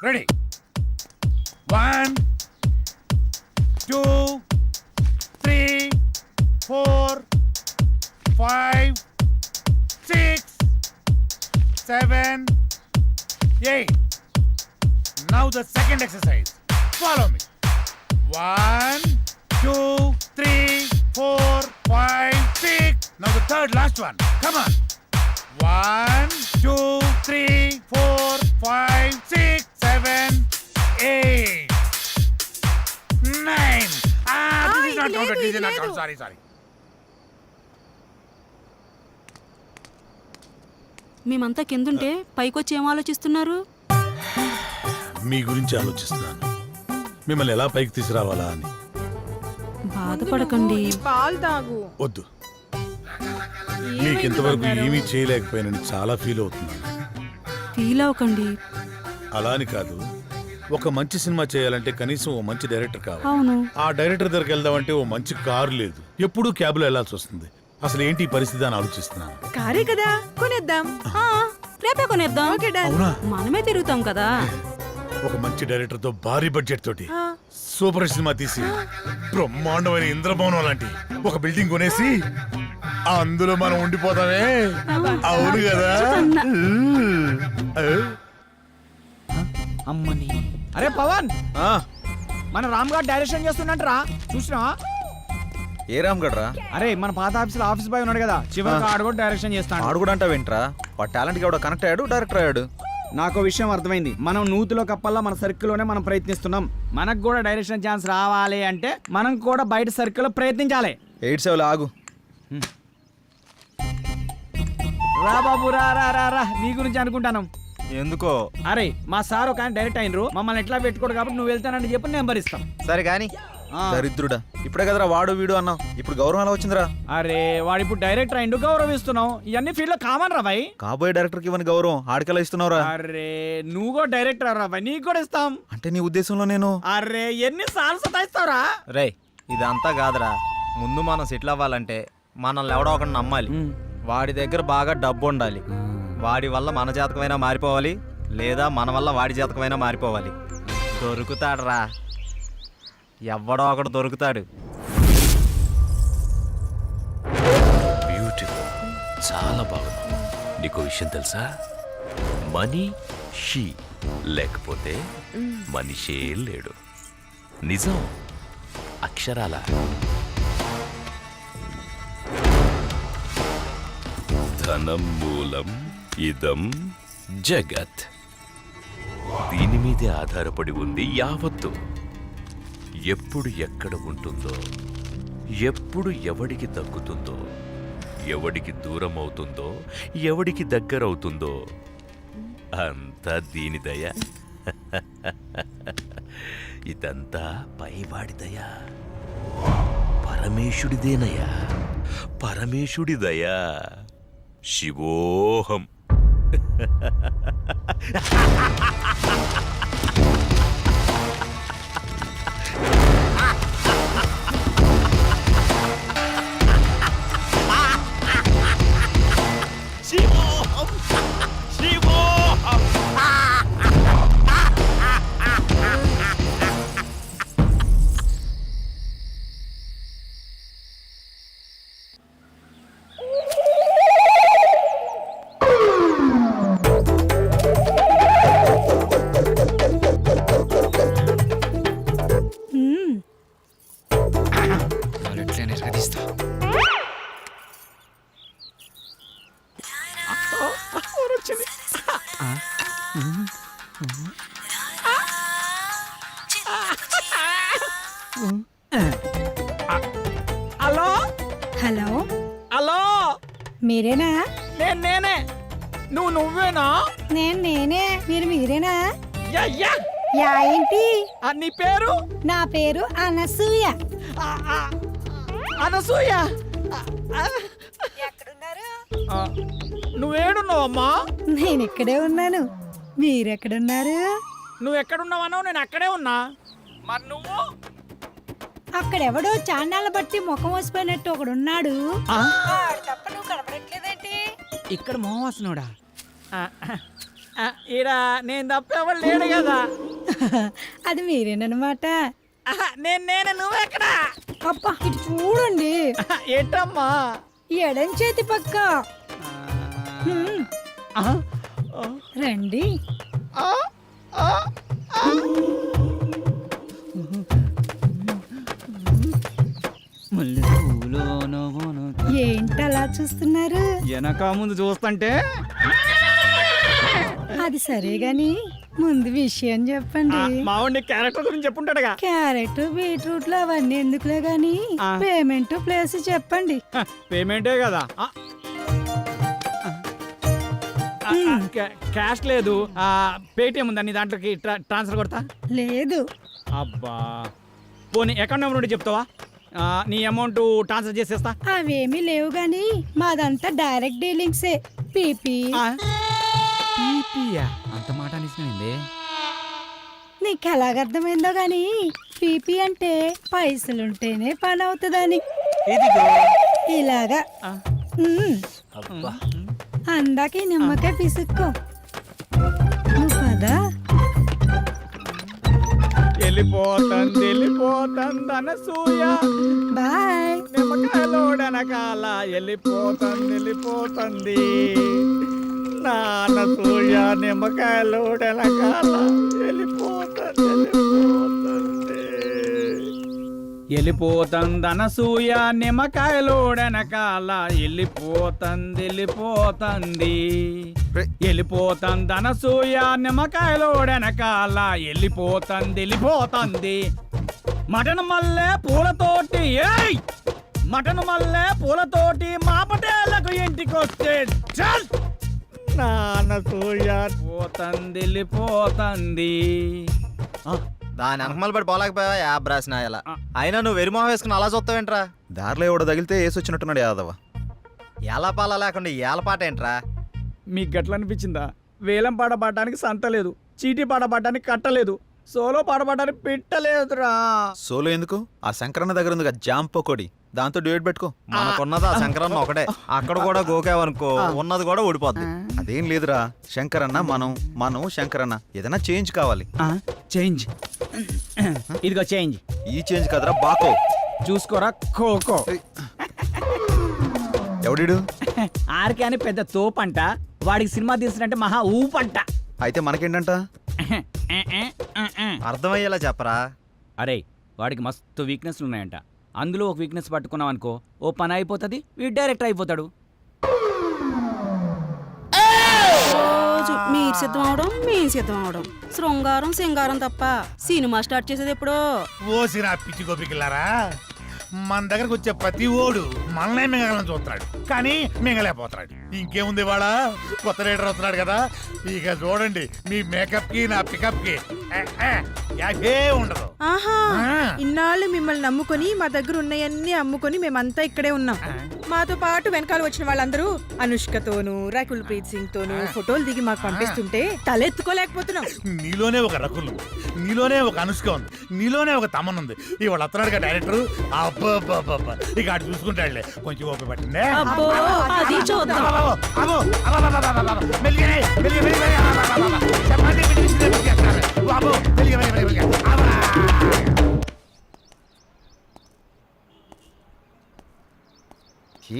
Ready 1 2 3 4 5 6 7 8. Now the second exercise. Follow me. 1 2 3 4 5 6. Now the third last one. Come on. 1 2 3 4 5 6 7 8 9. This is not counted. This is not counted. Sorry. మేమంతా కిందుంటే పైకొచ్చి ఏం ఆలోచిస్తున్నారు? మీ గురించి ఆలోచిస్తున్నాను. మిమ్మల్ని ఎలా పైకి తీసుకురావాలా అని. బాధపడకండి. పాలు తాగు. వద్దు. మీకు ఇంతవరకు ఏమీ చేయలేకపోయానని చాలా ఫీల్ అవుతున్నాను. ఫీల్ అవ్వకండి. అలా అని కాదు, ఒక మంచి సినిమా చేయాలంటే కనీసం ఓ మంచి డైరెక్టర్ కావాలి. అవును. ఆ డైరెక్టర్ దగ్గరికి వెళ్దామంటే ఓ మంచి కారు లేదు, ఎప్పుడూ క్యాబ్లో వెళ్లాల్సి వస్తుంది. అసలు ఏంటి ఈ పరిస్థితి అని ఆలోచిస్తున్నాను. కారే కదా, కొనేద్దాం. రేపే కొనేద్దాం. అవునా? మనమే తిరుగుతాం కదా. ఒక మంచి డైరెక్టర్ తో భారీ బడ్జెట్ తోటి సూపర్ సినిమా తీసి బ్రహ్మాండమైన ఇంద్రభవనం లాంటి ఒక బిల్డింగ్ కొనేసి అందులో మనం ఉండిపోతామే. అవును కదా? అమ్మని. అరే పవన్, మన రామ్ గారు డైరెక్షన్ చేస్తున్నట్రా, చూసినా? ఏ రామ్ గడ్రా? అరే మన పాత ఆఫీస్ బాయ్ ఉన్నాడు కదా, చివరికి ఆడు కూడా డైరెక్షన్ చేస్తాడు. ఆడు కూడా అంటావేంట్రా? వాడు టాలెంట్ కి ఎవడో కనెక్ట్ అయ్యాడు, డైరెక్టర్ అయ్యాడు. నాకు విషయం అర్థమైంది. మనం నూతిలో కప్పల్లా మన సర్కిల్లోనే మనం ప్రయత్నిస్తున్నాం. మనకు కూడా డైరెక్షన్ ఛాన్స్ రావాలి అంటే మనం కూడా బయట సర్కిల్లో ప్రయత్నించాలి. 8-7 ఆగు. రా బాబు, రా రా రా రా, నీ గురించి అనుకుంటాను. ఎందుకో? అరే మా సార్ ఒక ఆయన డైరెక్ట్ అయినరు, మమ్మల్ని ఎట్లా పెట్టుకోడు కాబట్టి నువ్వు వెళ్తానని చెప్పి నెంబర్ ఇస్తాం. సరే గాని దరిద్రుడా, ఇప్పుడే కదరా వాడు వీడు అన్నావు, ఇప్పుడు గౌరవం ఎలా వచ్చిందిరా? అరే వాడు ఇప్పుడు డైరెక్టర్ అయిండు, గౌరవిస్తున్నావు. ఇవన్నీ ఫీల్డ్ లో కామన్ రా భాయ్. కాబోయే డైరెక్టర్ కి ఇవ్వని గౌరవం ఆడికెలా ఇస్తున్నావురా? అరే నువ్వు కూడా డైరెక్టర్ రా భాయ్, నీకు కూడా ఇస్తాం. అంటే నీ ఉద్దేశంలో నేను? అరే ఎన్ని సార్లు సతాయిస్తావురా? రే ఇదంతా కాదురా, ముందు మనం సెటిల్ అవ్వాలంటే మనల్ని ఎవడో ఒకటి నమ్మాలి. వాడి దగ్గర బాగా డబ్బు ఉండాలి. వాడి వల్ల మన జాతకమైనా మారిపోవాలి, లేదా మన వల్ల వాడి జాతకమైనా మారిపోవాలి. దొరుకుతాడు రా, ఎవడో ఒకడు దొరుకుతాడు. బ్యూటిఫుల్, చాలా బాగుంది. నీకు విషయం తెలుసా? మనీ షీ లేకపోతే మనిషే లేడు. నిజం, అక్షరాల. ధనం మూలం ఇదం జగత్. దీని మీదే ఆధారపడి ఉంది యావత్తు. ఎప్పుడు ఎక్కడ ఉంటుందో, ఎప్పుడు ఎవడికి దక్కుతుందో, ఎవడికి దూరం అవుతుందో, ఎవడికి దగ్గరవుతుందో అంతా దీని దయ. ఇదంతా పైవాడి దయ, పరమేశుడిదేనయ్యా, పరమేశుడి దయ. శివోహం. హలో హలో, హలో, మీరేనా? నేనే. నువ్వేనా? నేనే. మీరేనా? Yeah yeah. యా ఏంటి? నీ పేరు? నా పేరు అనసూయ. అనసూయ. ఎక్కడున్నారు? నువ్వేడున్నావమ్మా? నేను ఇక్కడే ఉన్నాను. మీరెక్కడున్నారు? నువ్వు ఎక్కడున్నావన్నావు, నేను అక్కడే ఉన్నా. మరి నువ్వు? అక్కడెవడో చాన్నాళ్ళ బట్టి ముఖం వసిపోయినట్టు ఒకడున్నాడు. తప్ప నువ్వు కనపడట్లేదేంటి? ఇక్కడ మోహవాసనోడా? ఈడ నేను తప్ప ఎవరు లేడు కదా. అది మీరేనమాట. నేను నువ్వెక్కడా? అబ్బా ఇటు చూడండి, ఏంటమ్మా? ఎడం చేతి పక్క. హ్మ్, రండి. ఏంటలా చూస్తున్నారు? వెనక ముందు చూస్తుంటే అది సరే గాని ముందు విషయం చెప్పండి. మావాడిని క్యారెక్టర్ గురించి చెప్పుంటాడుగా. క్యారెట్ బీట్రూట్లు అవన్నీ ఎందుకులే గాని పేమెంట్ ప్లేస్ చెప్పండి. పేమెంటే కదా. క్యాష్ లేదు, పేటిఎం ఉందా నీ దాంట్లోకి ట్రాన్స్ఫర్ కొడతా? లేదు. అబ్బా పోనీ అకౌంట్ నెంబర్ ఉంటే చెప్తావా? నీ అమౌంట్ ట్రాన్స్ఫర్ చేసేస్తా. అవేమీ లేవు గాని మాదంతా డైరెక్ట్ డీలింగ్సే. పీపీ. అంత మాట అనిసింది. నీకు ఎలాగర్థమైందో గాని పీపీ అంటే పైసలుంటేనే పని అవుతుందని. ఇలాగా. అందాక ఈ నిమ్మకాయ పిసుక్కో. నువ్వు పదా. వెళ్ళిపోతుంది అనసూయ. బాయ్. నిమ్మకాయలోడనకాల వెళ్ళిపోతుంది నానసూయ. నిమ్మకాయలోడనకాల వెళ్ళిపోతుంది అనసూయ. నిమ్మకాయలోడనకాల వెళ్ళిపోతుంది అనసూయ. నిమ్మకాయలోడనకాల వెళ్ళిపోతుంది. మటన్ మల్లె పూలతోటి మటన్ మల్లె పూలతోటి మా పటేళ్లకు ఇంటికొస్తే చల్ నానసూయ వెళ్ళిపోతుంది. దాని అనకమలు పడి పోలేకపోయావా యాబ్ రాసిన ఇలా. అయినా నువ్వు వెరిమోహం వేసుకుని అలా చూస్తావేంట్రా? దారిలో ఎవడో తగిలితే వేసొచ్చినట్టున్నాడు యాదవ. ఎలా పాల లేకుండా ఏల పాట ఏంట్రా? మీకు గట్ల అనిపించిందా? వేలం పాట పాడడానికి సంత లేదు, చీటీ పాట పాడడానికి కట్టలేదు, సోలో పాట పాడడానికి పెట్టలేదురా. సోలో ఎందుకు? ఆ శంకరన్న దగ్గర ఉంది జామ్ పకోడి, దాంతో డ్యూయట్ పెట్టుకో. మనకున్నది ఆ శంకరన్న ఒకటే. అక్కడ కూడా గోకావనుకో ఉన్నది కూడా ఊడిపోద్ది. అదేం లేదురా, శంకరన్న మనం శంకరన్న ఏదైనా చేంజ్ కావాలి. చేంజ్ ఇదిగో చేంజ్. ఈ చేంజ్ కదరా బాకో. చూసుకోరా ఖోఖో. ఎవడిడు? ఆర్కే అని పెద్ద తోపంట, వాడికి సినిమా తీసినట్టే మహా ఊపంట. అయితే మనకేంటంట? అర్థమయ్యేలా చెప్పరా. అరే వాడికి మస్తు వీక్నెస్లు ఉన్నాయంట. అందులో ఒక వీక్నెస్ పట్టుకున్నాం అనుకో, ఓ పని అయిపోతుంది, వీడు డైరెక్టర్ అయిపోతాడు. రోజు మీరు సిద్ధం అవడం మేము సిద్ధం అవడం, శృంగారం సింగారం తప్ప సినిమా స్టార్ట్ చేసేది ఎప్పుడో. ఓసిరా పిచ్చి గోపికిల్లారా, మన దగ్గరకు వచ్చే ప్రతి ఓడు మనల్నే మింగలని చూస్తాడు, కానీ మింగలేకపోతాడు. ఇంకేముంది వాళ్ళ కొత్త రైడర్ వస్తున్నాడు కదా, ఇక చూడండి మీ మేకప్ కి నా పికప్ కి యాభే ఉండదు. ఆహా, ఇన్నాళ్ళు మిమ్మల్ని నమ్ముకొని మా దగ్గర ఉన్నాయన్నీ అమ్ముకొని మేమంతా ఇక్కడే ఉన్నాం. మాతో పాటు వెనకాల వచ్చిన వాళ్ళందరూ అనుష్కతోనూ రకుల్ ప్రీత్ సింగ్ తోనూ ఫోటోలు దిగి మాకు పంపిస్తుంటే తలెత్తుకోలేకపోతున్నాం. నీలోనే ఒక రకులు, నీలోనే ఒక అనుష్క ఉంది, నీలోనే ఒక తమన్ ఉంది. ఇవాళ వస్తున్నాడుగా డైరెక్టర్, అబ్బా ఇక అటు చూసుకుంటాడులే. కొంచెం ఓపిక పట్టిందే. అబ్బో అది చూద్దాం.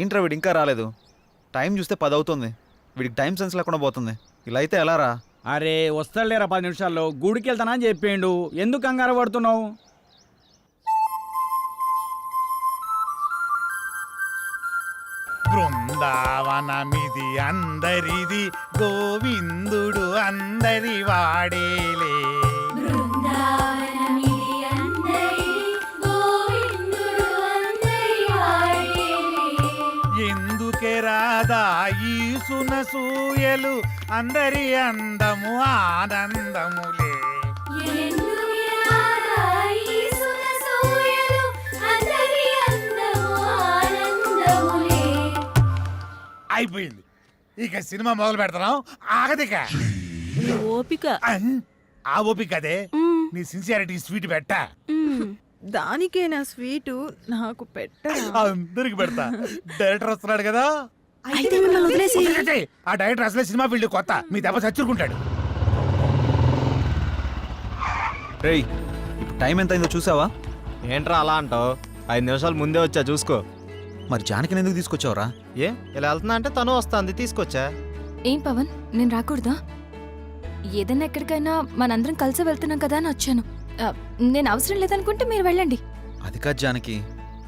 ఏంట్రా వీడు ఇంకా రాలేదు? టైం చూస్తే 10 అవుతుంది. వీడికి టైం సెన్స్ లేకుండా పోతుంది. ఇలా అయితే ఎలా రా? అరే వస్తాడులేరా 10 నిమిషాల్లో, గుడికి వెళ్తానా అని చెప్పిండు, ఎందుకు కంగారు పడుతున్నావు? బృందావనమిది అందరిది, గోవిందుడు అందరి వాడేలే. ఎందుకే రాదా ఈ సునసూయలు, అందరి అందము ఆనందములే. అయిపోయింది, ఇక సినిమా మొదలు పెడతాం. ఆగదిక ఓపిక. ఆ ఓపిక అదే, నీ సిన్సియారిటీ స్వీట్ పెట్టా. దానికే నా స్వీటు నాకు పెట్ట. అందరికి పెడతా. డైరెక్టర్ వస్తున్నాడు కదా, అయితే మిమ్మల్ని వదిలేసి వదిలేసేయ్. ఆ డైరెక్టర్ అసలే సినిమా ఫీల్డ్ కొత్త మీ దెబ్బ చచ్చుకుంటాడు. రేయ్ ఇప్పుడు టైం ఎంత అయిందో చూసావా? ఏంట్రా అలా అంటావు? 5 నిమిషాలు ముందే వచ్చా చూసుకో. మరి జానకిని ఎందుకు తీసుకొచ్చావురా? ఏ ఇలా వెళ్తున్నా అంటే తను వస్తుంది తీసుకొచ్చా. ఏం పవన్ నేను రాకూడదా? ఏదైనా ఎక్కడికైనా మనందరం కలిసి వెళ్తున్నాం కదా అని వచ్చాను. నేను అవసరం లేదనుకుంటే మీరు వెళ్ళండి. అది కాదు జానకి,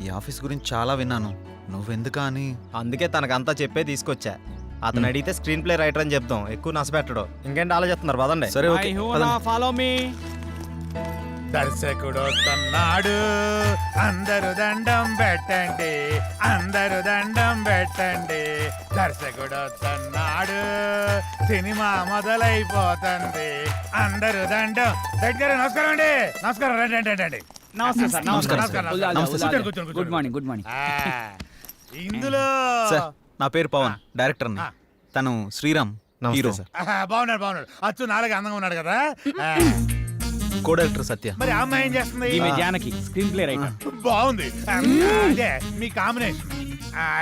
ఈ ఆఫీస్ గురించి చాలా విన్నాను. నువ్వెందుకా అని. అందుకే తనకంతా చెప్పే తీసుకొచ్చా. అతను అడిగితే స్క్రీన్ ప్లే రైటర్ అని చెప్తాం, ఎక్కువ నష్టపెట్టడు. ఇంకేంటి ఆలోచిస్తున్నారు పదండి. సరే ఓకే పదండి. Follow me. దర్శకుడు వస్తున్నాడు, అందరూ దండం పెట్టండి, అందరూ దండం పెట్టండి. దర్శకుడు వస్తున్నాడు, సినిమా మొదలైపోతుంది, అందరూ దండం. దగ్గర నమస్కారం అండి. నమస్కారం, రండి రండి రండి. నమస్తే సార్. నమస్కారం నమస్కారం, సార్. నమస్కారం. కూర్చోండి, కూర్చోండి, గుడ్ మార్నింగ్. Good morning. ఆ, ఇందులో సార్ నా పేరు పవన్, డైరెక్టర్ని. తను శ్రీరామ్, నమస్తే హీరో. సార్. బాగున్నాడు బాగున్నాడు. అచ్చు నాలుగు అందంగా ఉన్నాడు కదా. ఆ, కో డైరెక్టర్ సత్య. మరి ఆ అమ్మాయి ఏం చేస్తుంది? ఈమె జానకి స్క్రీన్ ప్లే రైటర్. బాగుంది. అదే మీ కాంబినేషన్.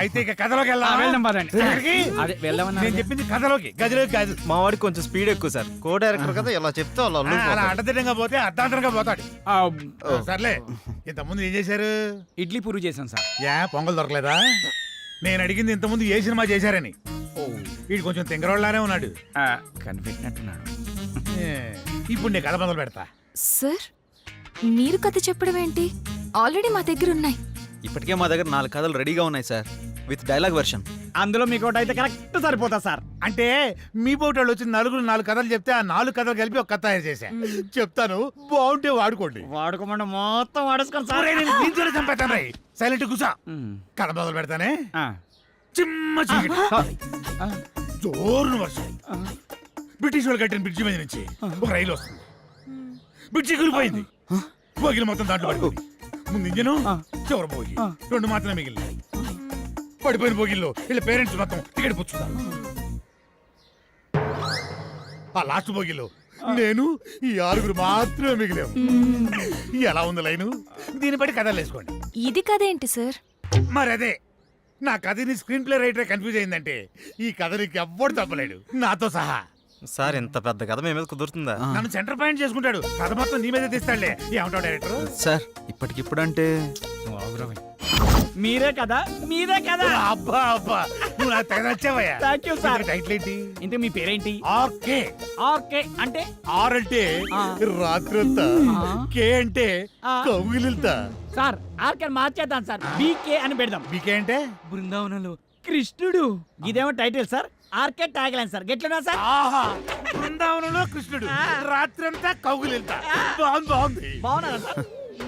అయితే ఇక కథలోకి వెళ్దాం వెళ్దాం. పదండి. ఎక్కడికి? అదే వెళ్దామన్నా. నేను చెప్పింది కథలోకి, గదిలోకి కాదు. మా వాడికి కొంచెం స్పీడ్ ఎక్కువ సార్. కో డైరెక్టర్ కదా ఇలా చెప్తే వాళ్ళు అలా అల్లుకుపోతారు. అడ్డదిడ్డంగా పోతే అర్ధాంతరంగా పోతాడు. సర్లే, ఇంతకుముందు ఏం చేశారు? ఇడ్లీ పూరి చేశాను సార్. యా పొంగల్ దొరకలేదా? నేను అడిగింది ఇంతకుముందు ఏ సినిమా చేశారని. వీడు కొంచెం తింగరోళ్ళలానే ఉన్నాడు. కనిపెట్టినట్టున్నాడు. ఏ, ఇప్పుడు నేను కథ మొదలు పెడతా. సార్ మీరు కథ చెప్పడం ఏంటి? ఆల్రెడీ మా దగ్గర ఉన్నాయి. ఇప్పటికే మా దగ్గర 4 కథలు రెడీగా ఉన్నాయి సార్, విత్ డైలాగ్ వెర్షన్. అందులో మీకు ఒకటి అయితే కరెక్ట్ సరిపోతా సార్. అంటే మీ పోటీ వచ్చి నలుగురు 4 కథలు చెప్తే ఆ 4 కథలు కలిపి ఒక కథ తయారు చేశా. చెప్తాను, బాగుంటే వాడుకోండి. వాడుకోమంటే మొత్తం వాడేసుకోండి సార్. చంపేస్తాను. సైలెంట్ కూసా. కథ మొదలు పెడతానే. చిమ్మ చీకటి, జోరున వర్షం. బ్రిటిష్ వాళ్ళు కట్టిన బ్రిడ్జి మీద నుంచి ఒక రైలు వస్తుంది. బ్రిడ్జి కూలిపోయింది. బోగిలు మొత్తం దాంట్లో పడిపోయింది. ముందు ఇంజను, చివరి బోగి 2 మాత్రమే మిగిలినాయి. పడిపోయిన బోగిల్లో వీళ్ళ పేరెంట్స్ మొత్తం టికెట్ పుచ్చుతారు. ఆ లాస్ట్ బోగిలో నేను ఈ 6 మాత్రమే మిగిలాము. ఎలా ఉంది లైను? దీన్ని బట్టి కథలు వేసుకోండి. ఇది కథ ఏంటి సార్? మరి అదే, నా కథని స్క్రీన్ ప్లే రైటర్ కన్ఫ్యూజ్ అయిందంటే ఈ కథ నీకు ఎవ్వడు తప్పలేడు, నాతో సహా. సార్ ఇంత పెద్ద కథ మీ మీద కుదురుతుందా? నన్ను సెంటర్ పాయింట్ చేసుకుంటాడు. కథ మొత్తం నీ మీదే తీస్తాడులే. ఏమంటావు డైరెక్టర్? సార్ ఇప్పటికిప్పుడంటే మీరే కదా, మీరే కదా. అబ్బా అబ్బా, నువ్వు నాకు తెగ నచ్చావయ్యా. Thank you sir. టైటిల్ ఏంటి? ఇంత మీ పేరేంటి? ఆర్కే. ఓకే అంటే ఆర్ అంటే రాత్రంతా, కే అంటే కౌగిలిల్తా. సార్ ఆర్కే మార్చేద్దాం సార్, బీకే అని పెడదాం. బీకే అంటే బృందావనంలో కృష్ణుడు. ఇదేమో title sir, RK tag line sir. గెట్లున్నా సార్? ఆహా, బృందావనంలో కృష్ణుడు, రాత్రంతా కౌగిలిల్తా. బాగుంది బాగుంది. బాగున్నారా సార్?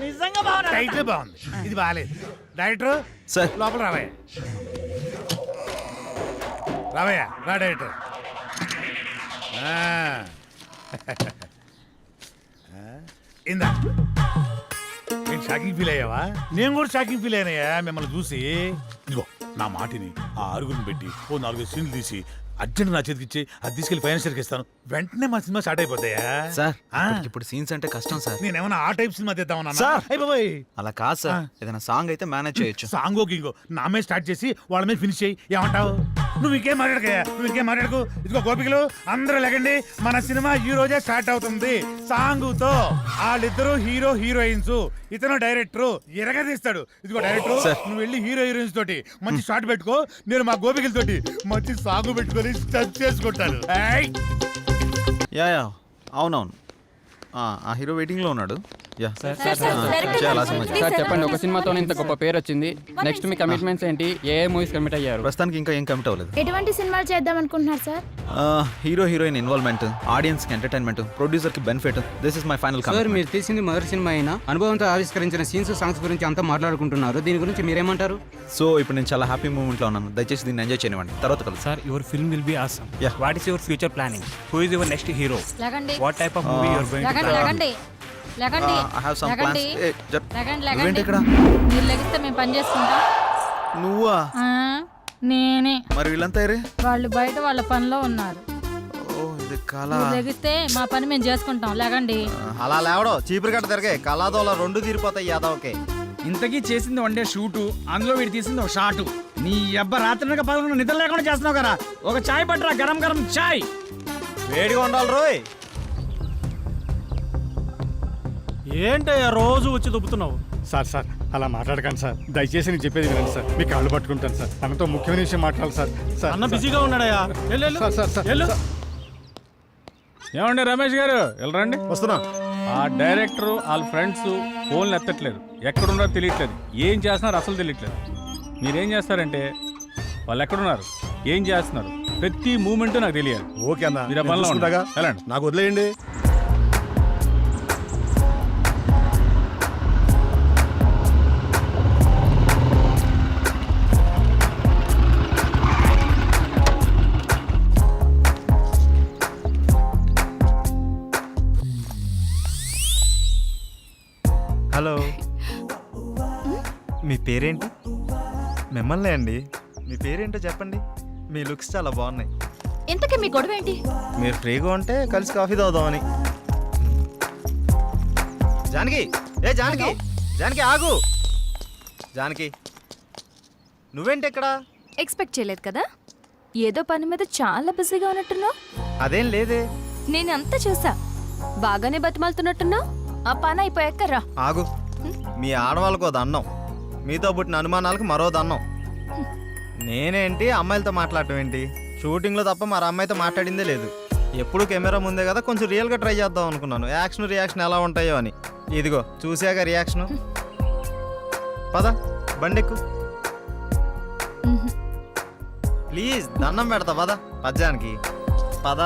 నిజంగా బాగున్నా. టైటిల్ బాగుంది, ఇది బాగాలేదు. డైరెక్టర్ సార్ లోపల రావయ్యా. రావయ్యా, రా డైరెక్టర్. ఇందా, నేను షాకింగ్ ఫీల్ అయ్యావా? నేను కూడా షాకింగ్ ఫీల్ అయినాయా మిమ్మల్ని చూసి. ఇదిగో నా మాటిని ఆ 6 పెట్టి ఓ 4 సీన్లు తీసి అర్జెంట్ నా చేతికి ఇచ్చి అది తీసుకెళ్లి ఫైనాన్షియర్కి ఇస్తాను. వెంటనే మా సినిమా స్టార్ట్ అయిపోతాయా? సార్ ఆ. ఇప్పుడు సీన్స్ అంటే కష్టం సార్. నేనేమన్నా ఆ టైప్ సినిమా తీద్దామన్నా? సార్. అయిపోయి అలా కాదు సార్, ఏదైనా సాంగ్ అయితే మేనేజ్ చేయొచ్చు. సాంగో గింగో నా మీద స్టార్ట్ చేసి వాళ్ళ మీద ఫినిష్ చేయి. ఏమంటావు? నువ్వు ఇంకేం మాట్లాడకయ్యా, నువ్వు ఇంకేం మాట్లాడకు. ఇదిగో గోపికలు అందరూ లెగండి, మన సినిమా ఈ రోజే స్టార్ట్ అవుతుంది సాంగుతో. వాళ్ళిద్దరూ హీరో హీరోయిన్స్, ఇతను డైరెక్టర్ ఎరగదీస్తాడు. ఇదిగో డైరెక్టర్, నువ్వు వెళ్ళి హీరో హీరోయిన్స్ తోటి మంచి షాట్ పెట్టుకో, నేను మా గోపికలతోటి మంచి సాంగ్ పెట్టుకొని స్టచ్ చేసుకుంటాను. ఏయ్! యా యా అవునవును, ఆ హీరో వెయిటింగ్ లో ఉన్నాడు. యా సార్, డైరెక్టర్ చాలా గారు, సమస్య. ప్లీజ్ సార్ సార్, చెప్పండి, ఒక సినిమాతో ఇంత గొప్ప పేరు వచ్చింది. నెక్స్ట్ మీ కమిట్మెంట్స్ ఏంటి? ఏ మూవీస్ కమిట్ అయ్యారు? ప్రస్తుతానికి ఇంకా ఏం కమిట్ అవ్వలేదు. ఎటువంటి సినిమాలు చేద్దాం అనుకుంటున్నారు sir? Hero heroine involvement, audience కి ఎంటర్టైన్మెంట్, ప్రొడ్యూసర్ కి benefit. This is my final sir commitment. మీరు తీసింది మొదటి సినిమా అయినా అనుభవంతో ఆవిష్కరించిన సీన్స్ సాంగ్స్ గురించి అంతా మాట్లాడుకుంటున్నారు. దీని గురించి మీరేమంటారు? సో ఇప్పుడు నేను చాలా హ్యాపీ మూమెంట్ లో ఉన్నాను. దయచేసి దీన్ని ఎంజాయ్ చేయనివ్వండి, తర్వాత కలుసు. Sir, your film will be awesome. Yeah. What is your future planning? Who is your next hero? లగండి What type of movie you are going to లగండి plan? లగండి లగండి ఐ హావ్ సమ్ ప్లాన్స్. లగండి నువ్వేంటి లగండి. ఇక్కడ? మీరు లెగిస్తే మేము పని చేసుకుంటాం. నువ్వా? నేనే. మరి వీళ్ళంతా ఏరే? వాళ్ళు బయట వాళ్ళ పనిలో ఉన్నారు. ఓ ఇది కళ. మీరు లెగిస్తే మా పని మేము చేసుకుంటాం. లగండి. అలా లేవడో చీపురు గట్ట తిరగే కళాదోళ 2 తీరిపోతాయి యాదవ్కి. ఇంతకీ చేసింది 1 డే షూటు, అందులో వీడు తీసింది ఒక షాటు. నీ అబ్బ రాత్రి పదకొండు నిద్ర లేకుండా చేస్తున్నావు కదా, ఒక చాయ్ పట్టరా, గరం గరం చాయ్. వేడిగా ఉండాలి రోయ్. ఏంటయ్యా రోజు వచ్చి దుబ్బుతున్నావు? సార్ సార్ అలా మాట్లాడకండి సార్, దయచేసి నేను చెప్పేది వినండి సార్, మీ కాళ్ళు పట్టుకుంటాను సార్, అన్నతో ముఖ్యమైన విషయం మాట్లాడాలి సార్. సార్ అన్న బిజీగా ఉన్నాడయ్యా. సార్ సార్ సార్ వెళ్ళు. ఏమండి రమేష్ గారు వెళ్ళరండి. వస్తున్నా. ఆ డైరెక్టర్ వాళ్ళ ఫ్రెండ్స్ ఫోన్లు ఎత్తట్లేదు, ఎక్కడున్నారో తెలియట్లేదు, ఏం చేస్తున్నారో అసలు తెలియట్లేదు. మీరేం చేస్తారంటే వాళ్ళు ఎక్కడున్నారు, ఏం చేస్తున్నారు, ప్రతి మూమెంట్ నాకు తెలియాలి. ఓకే అన్న, మీరు ఆ పనిలో ఉండగా వెళ్ళండి. నాకు వదిలేయండి. హలో, మీ పేరేంటి? మిమ్మల్ని అండి. మీ పేరేంటో చెప్పండి. మీ లుక్స్ చాలా బాగున్నాయి. ఇంతకీ మీ గొడవ ఏంటి? మీరు ఫ్రీగా ఉంటే కలిసి కాఫీ తాగుదామని. జానకి, ఏ జానకి, జానకి ఆగు. జానకి, నువ్వేంటి ఇక్కడ? ఎక్స్పెక్ట్ చేయలేదు కదా, ఏదో పని మీద చాలా బిజీగా ఉన్నట్టున్నావు. అదేం లేదే. నేను అంతా చూసా, బాగానే బతిమాలుతున్నట్టున్నావు. ఆ పని అయిపోయాక రా. ఆగు. మీ ఆడవాళ్ళకు దన్నం, మీతో పుట్టిన అనుమానాలకు మరో దన్నం. నేనేంటి అమ్మాయిలతో మాట్లాడటం ఏంటి? షూటింగ్లో తప్ప మరి అమ్మాయితో మాట్లాడిందే లేదు. ఎప్పుడు కెమెరా ముందే కదా, కొంచెం రియల్గా ట్రై చేద్దాం అనుకున్నాను. యాక్షన్ రియాక్షన్ ఎలా ఉంటాయో అని. ఇదిగో చూసాక రియాక్షను. పద బండెక్కు ప్లీజ్, దండం పెడతా పద. పద్యానికి పద.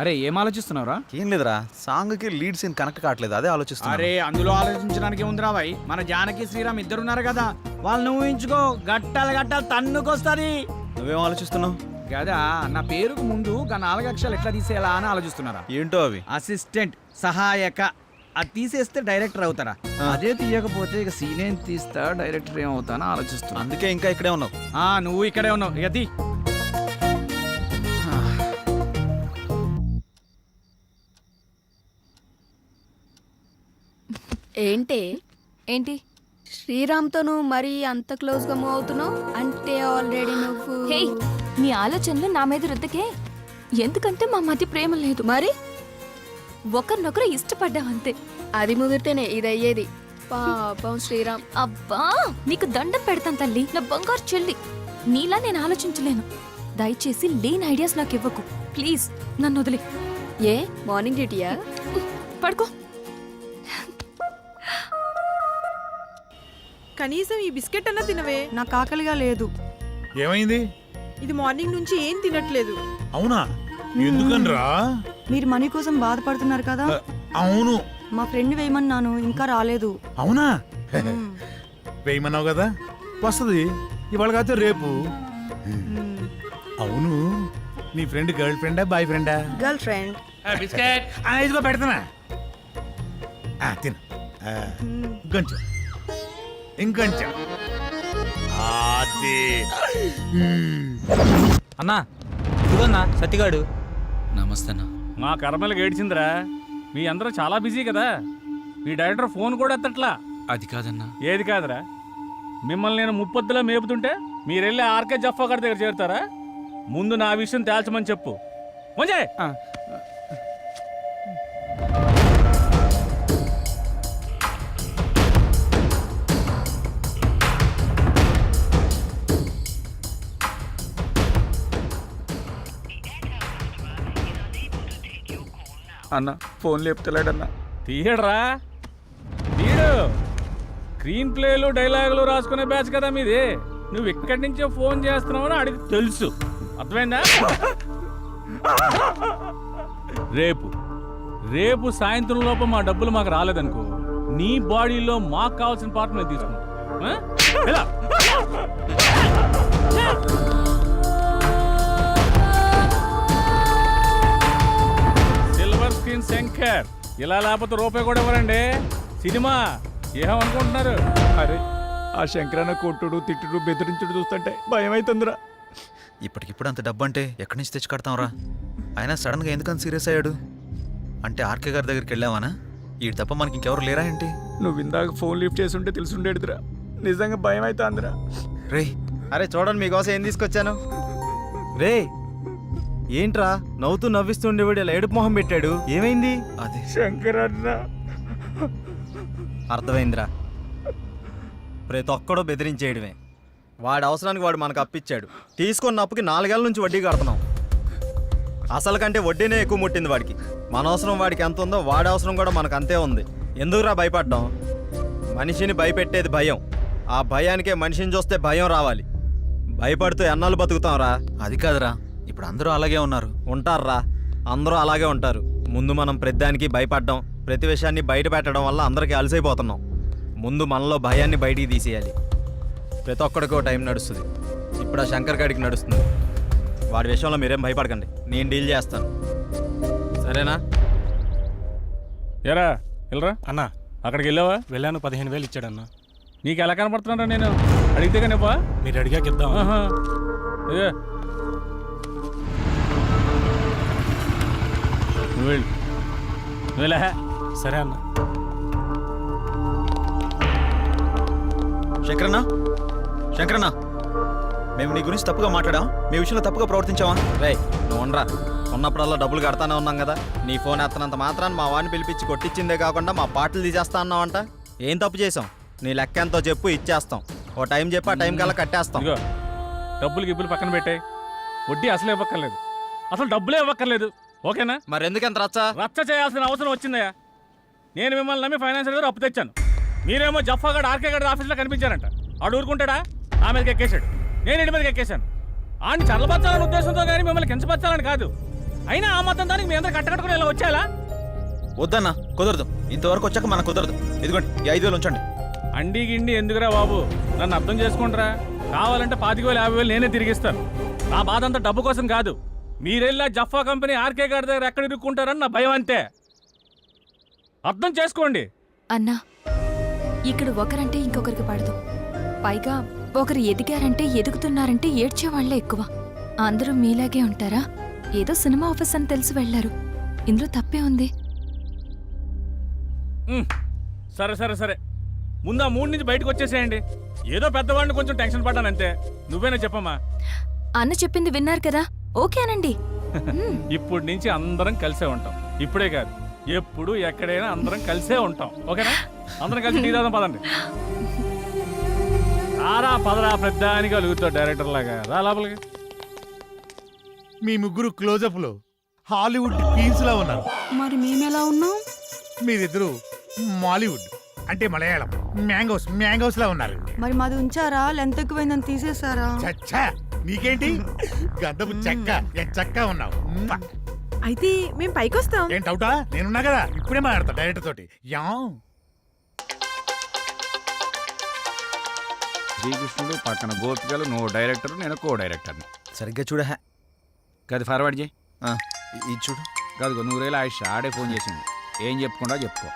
అరే ఏం ఆలోచిస్తున్నావురా? ఏం లేదురా, సాంగ్కి లీడ్ సీన్ కనెక్ట్ కావట్లేదు, అదే ఆలోచిస్తున్నా. అరే అందులో ఆలోచించడానికి ఉందిరా భాయ్, మన జానకి శ్రీరామ్ ఇద్దరున్నారు కదా, వాళ్ళని ఊహించుకో, గట్టాలు గట్టాలు తన్నుకొస్తుంది. నువ్వేం ఆలోచిస్తున్నావు? కదా నా పేరుకు ముందు 4 అక్షరాలు ఎట్లా తీసేయాలా అని ఆలోచిస్తున్నారా? ఏంటో అవి? అసిస్టెంట్, సహాయక. అది తీసేస్తే డైరెక్టర్ అవుతారా, అదే తీయకపోతే ఇక సీన్ ఏం తీస్తా, డైరెక్టర్ ఏమవుతానో ఆలోచిస్తున్నా. అందుకే ఇంకా ఇక్కడే ఉన్నావు. నువ్వు ఇక్కడే ఉన్నావు, ఇక తీ. ఏంటి ఏంటి? శ్రీరామ్తో నువ్వు మరీ అంత క్లోజ్గా మూవ్ అవుతున్నావు అంటే ఆల్రెడీ నువ్వు హే, నీ ఆలోచనలు నా మీద రుద్దకే. ఎందుకంటే మా మధ్య ప్రేమ లేదు, మరి ఒకరినొకరు ఇష్టపడ్డాం అంతే. అది ముదిరితేనే ఇది అయ్యేది. పాపం శ్రీరామ్. అబ్బా, నీకు దండం పెడతాను తల్లి, నా బంగారు చెల్లి. నీలా నేను ఆలోచించలేను. దయచేసి లేని ఐడియాస్ నాకు ఇవ్వకు ప్లీజ్. నన్ను వదిలే. ఏ మార్నింగ్ డ్యూటీయా? పడుకో. కనీసం ఈ బిస్కెట్ అన్నా తినవే. నాకు ఆకలిగా లేదు. ఏమైంది? ఇది మార్నింగ్ నుంచి ఏం తినట్లేదు. అవునా? ఎందుకనరా? మీరు మనీ కోసం బాధపడుతున్నారు కదా, అవును. మా ఫ్రెండ్ వేయమన్నాను, ఇంకా రాలేదు. అవునా? వేయమన్నావు కదా, వస్తుంది ఇవాళ కాదు రేపు. అవును, నీ ఫ్రెండ్ గర్ల్ ఫ్రెండా బాయ్ ఫ్రెండా? Girl friend. బిస్కెట్ ఇదిగో పెడతానా, తిన. ఇంకొంచెం ఇంకొంచెం. అన్నా ఇదిగోన్నా సత్తిగాడు. నమస్తే అన్న. మా కర్మలకు ఏడ్చిందిరా, మీ అందరూ చాలా బిజీ కదా, మీ డైరెక్టర్ ఫోన్ కూడా ఎత్తట్లా. అది కాదన్నా. ఏది కాదురా, మిమ్మల్ని నేను ముప్పొద్దులా మేపుతుంటే మీరెళ్ళి ఆర్కే జఫా గారి దగ్గర చేరుతారా? ముందు నా విషయం తేల్చమని చెప్పు. మంజయ్, అన్న ఫోన్ లేపుతలేడన్నా. తీయడరా, తీయడు. స్క్రీన్ ప్లేలు డైలాగులు రాసుకునే బ్యాచ్ కదా మీది. నువ్వు ఇక్కడి నుంచే ఫోన్ చేస్తున్నావని అడిగి తెలుసు, అర్థమైందా? రేపు సాయంత్రం లోపు మా డబ్బులు మాకు రాలేదనుకో, నీ బాడీలో మాకు కావాల్సిన పార్ట్ మేము తీసుకుంటాం. సిల్వర్ స్క్రీన్ శంకర్, ఇలా లేకపోతే రూపాయి కూడా ఇవ్వరండి. సినిమా ఏమనుకుంటున్నారు? అరే ఆ శంకరన్న కొట్టుడు తిట్టుడు బెదిరించుడు చూస్తుంటే భయం అవుతుందిరా. ఇప్పటికిప్పుడు అంత డబ్బు అంటే ఎక్కడి నుంచి తెచ్చి కడతాంరా? అయినా సడన్గా ఎందుకని సీరియస్ అయ్యాడు? అంటే ఆర్కే గారి దగ్గరికి వెళ్ళావానా? ఈ తప్ప మనకి ఇంకెవరు లేరా ఏంటి? నువ్వు ఇందాక ఫోన్ లిఫ్ట్ చేసి ఉంటే తెలుసుండేదిరా. నిజంగా భయం అయితే అందరా. రే అరే చూడండి మీకోసం ఏం తీసుకొచ్చాను. రే ఏంట్రా నవ్వుతూ నవ్విస్తుండేవాడు ఇలా ఏడుపు మొహం పెట్టాడు, ఏమైంది? అది శంకర్ అన్న అర్థమైందిరా, ప్రతి ఒక్కడో బెదిరించేయడమే. వాడి అవసరానికి వాడు మనకు అప్పిచ్చాడు, తీసుకున్న అప్పుకి 4 ఏళ్ళ నుంచి వడ్డీ కడుతున్నాం. అసలు కంటే వడ్డీనే ఎక్కువ ముట్టింది వాడికి. మన అవసరం వాడికి ఎంత ఉందో వాడి అవసరం కూడా మనకు అంతే ఉంది. ఎందుకురా భయపడ్డాం? మనిషిని భయపెట్టేది భయం, ఆ భయానికే మనిషిని చూస్తే భయం రావాలి. భయపడుతూ ఎన్నాళ్ళు బతుకుతాంరా? అది కాదురా, ఇప్పుడు అందరూ అలాగే ఉన్నారు. ఉంటారా, అందరూ అలాగే ఉంటారు. ముందు మనం ప్రతిదానికి భయపడ్డాం, ప్రతి విషయాన్ని బయట పెట్టడం వల్ల అందరికీ అలసైపోతున్నాం. ముందు మనలో భయాన్ని బయటికి తీసేయాలి. ప్రతి ఒక్కడికి ఒక టైం నడుస్తుంది. ఇప్పుడు ఆ శంకర్ గాడికి నడుస్తుంది. వాడి విషయంలో మీరేం భయపడకండి, నేను డీల్ చేస్తాను, సరేనా? ఎరా వెళ్ళరా అన్నా అక్కడికి వెళ్ళావా? వెళ్ళాను, 15,000 ఇచ్చాడన్నా. నీకు ఎలా కనపడుతున్నారా? నేను అడిగితే కానీ ఇవ్వవా? మీరు అడిగాక ఇద్దాం. ఆహా. ఏ. నువ్వు వెళ్ళు. నువ్వు వెళ్ళా. సరే అన్న. శంకరన్న, శంకరన్న, మేము నీ గురించి తప్పుగా మాట్లాడాం, మీ విషయంలో తప్పుగా ప్రవర్తించావా? రే నువ్వు ఉండరా, ఉన్నప్పుడల్లా డబ్బులు కడతానే ఉన్నాం కదా. నీ ఫోన్ ఎత్తనంత మాత్రాన్ని మా వాడిని పిలిపించి కొట్టించిందే కాకుండా మా పాటలు తీసేస్తా అన్నావంట. ఏం తప్పు చేసాం? నీ లెక్క ఎంతో చెప్పు, ఇచ్చేస్తాం. ఓ టైం చెప్పి ఆ టైం కల్లా కట్టేస్తాం. ఇదిగో డబ్బులు గిబ్బులు పక్కన పెట్టాయి, వడ్డీ అసలు ఇవ్వక్కర్లేదు, అసలు డబ్బులే ఇవ్వక్కర్లేదు. ఓకేనా? మరి ఎందుకు ఎంత రచ్చ? రచ్చ చేయాల్సిన అవసరం వచ్చిందయ్యా. నేను మిమ్మల్ని నమ్మి ఫైనాన్షియల్ దగ్గర అప్పు తెచ్చాను. మీరేమో జఫాగడ్ ఆర్కే గడ్ ఆఫీస్లో కనిపించారంట. ఆడు ఊరుకుంటాడా? ఆ మీదకి ఎక్కేశాడు, నేను ఇంటి మీదకి ఎక్కేశాను. ఆయన చల్లబచ్చాలనే ఉద్దేశంతో కానీ మిమ్మల్ని కించపరచాలని కాదు. అయినా ఆ మొత్తం దానికి మీ అందరూ కట్టకట్టుకుని ఇలా వచ్చేలా? వద్దన్నా, కుదరదు. ఇంతవరకు వచ్చాక మనకు కుదరదు. ఇదిగోండి ఈ 5,000 ఉంచండి. అండి గిండి ఎందుకురా బాబు, నన్ను అర్థం చేసుకుంటారా? కావాలంటే 25,000 50,000 నేనే తిరిగిస్తాను. నా బాధ అంతా డబ్బు కోసం కాదు. మీరెళ్ళా జఫా కంపెనీ ఆర్కే గారి దగ్గర ఎక్కడ ఇరుక్కుంటారని నా భయం అంతే. అర్థం చేసుకోండి. అన్నా, ఇక్కడ ఒకరంటే ఇంకొకరికి పడదు. పైగా ఒకరు ఎదిగారంటే ఎదుగుతున్నారంటే ఏడ్చేవాళ్లే ఎక్కువ. అందరూ మీలాగే ఉంటారా? ఏదో సినిమా ఆఫీస్ అని తెలిసి వెళ్లారు, ఇందులో తప్పే ఉంది. సరే సరే సరే, ముందు ఆ 3 నుంచి బయటకు వచ్చేసేయండి. ఏదో పెద్దవాడిని కొంచెం టెన్షన్ పడ్డానంతే. నువ్వేనా చెప్పమ్మా? అన్న చెప్పింది విన్నారు కదా, ఓకే అనండి. ఇప్పటి నుంచి అందరం కలిసే ఉంటాం. ఇప్పుడే కాదు, ఎప్పుడు ఎక్కడైనా అందరం కలిసే ఉంటాం. ఓకేనా? అందరం కలిసి టీ తాగుదాం, పదండి. ఆరా పదరా, పెద్దానికి అలుగుతావు డైరెక్టర్ లాగా. రా లోపలికి. మీ ముగ్గురు క్లోజప్ లో హాలీవుడ్ క్వీన్స్ లా ఉన్నారు. మరి మేమెలా ఉన్నాం? మీరిద్దరు మాలీవుడ్ అంటే మలయాళం మ్యాంగోస్ లా ఉన్నారు. మరి మాది ఉంచారా? లెంత్ ఎక్కువైందని తీసేసారా? చచ్చా, నీకేంటి గంధపు చెక్క చెక్క ఉన్నావు. అయితే మేము పైకొస్తాం. ఏంటవుటా? నేనున్నా కదా, ఇప్పుడే మాట్లాడతా డైరెక్టర్ తోటి. యా శ్రీకృష్ణుడు పక్కన గోపికలు, నువ్వు డైరెక్టర్, నేను కో డైరెక్టర్ని. సరిగ్గా చూడ. కాదు ఫార్వర్డ్ చేయి. ఇది చూడు. కాదు 100,000 ఆయుష్ ఆడే ఫోన్ చేసింది. ఏం చెప్పుకుంటా చెప్పుకో.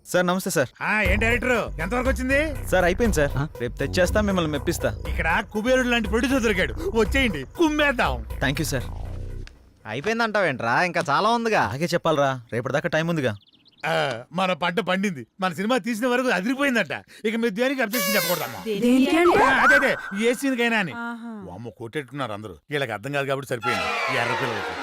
సార్ నమస్తే సార్. ఏం డైరెక్టర్, ఎంతవరకు వచ్చింది? సార్ అయిపోయింది సార్, రేపు తెచ్చేస్తా, మిమ్మల్ని మెప్పిస్తా. ఇక్కడ కుబేరుడు లాంటి ప్రొడ్యూసర్ దొరికాడు, వచ్చేయండి కుమ్మేద్దాం. Thank you sir. అయిపోయిందంటావేంట్రా? ఇంకా చాలా ఉందిగా. అలాగే చెప్పాలరా, రేపటిదాకా టైం ఉందిగా. మన పంట పండింది, మన సినిమా తీసిన వరకు అదిరిపోయిందట. ఇక మీరు దేనికి అబ్జెక్షన్ చెప్పకూడదమ్మా. అదే ఏ సీన్కైనా అని. అమ్మ కొట్టేట్టున్నారు అందరూ. వీళ్ళకి అర్థం కాదు కాబట్టి సరిపోయింది. ఎర్ర పిల్లలకి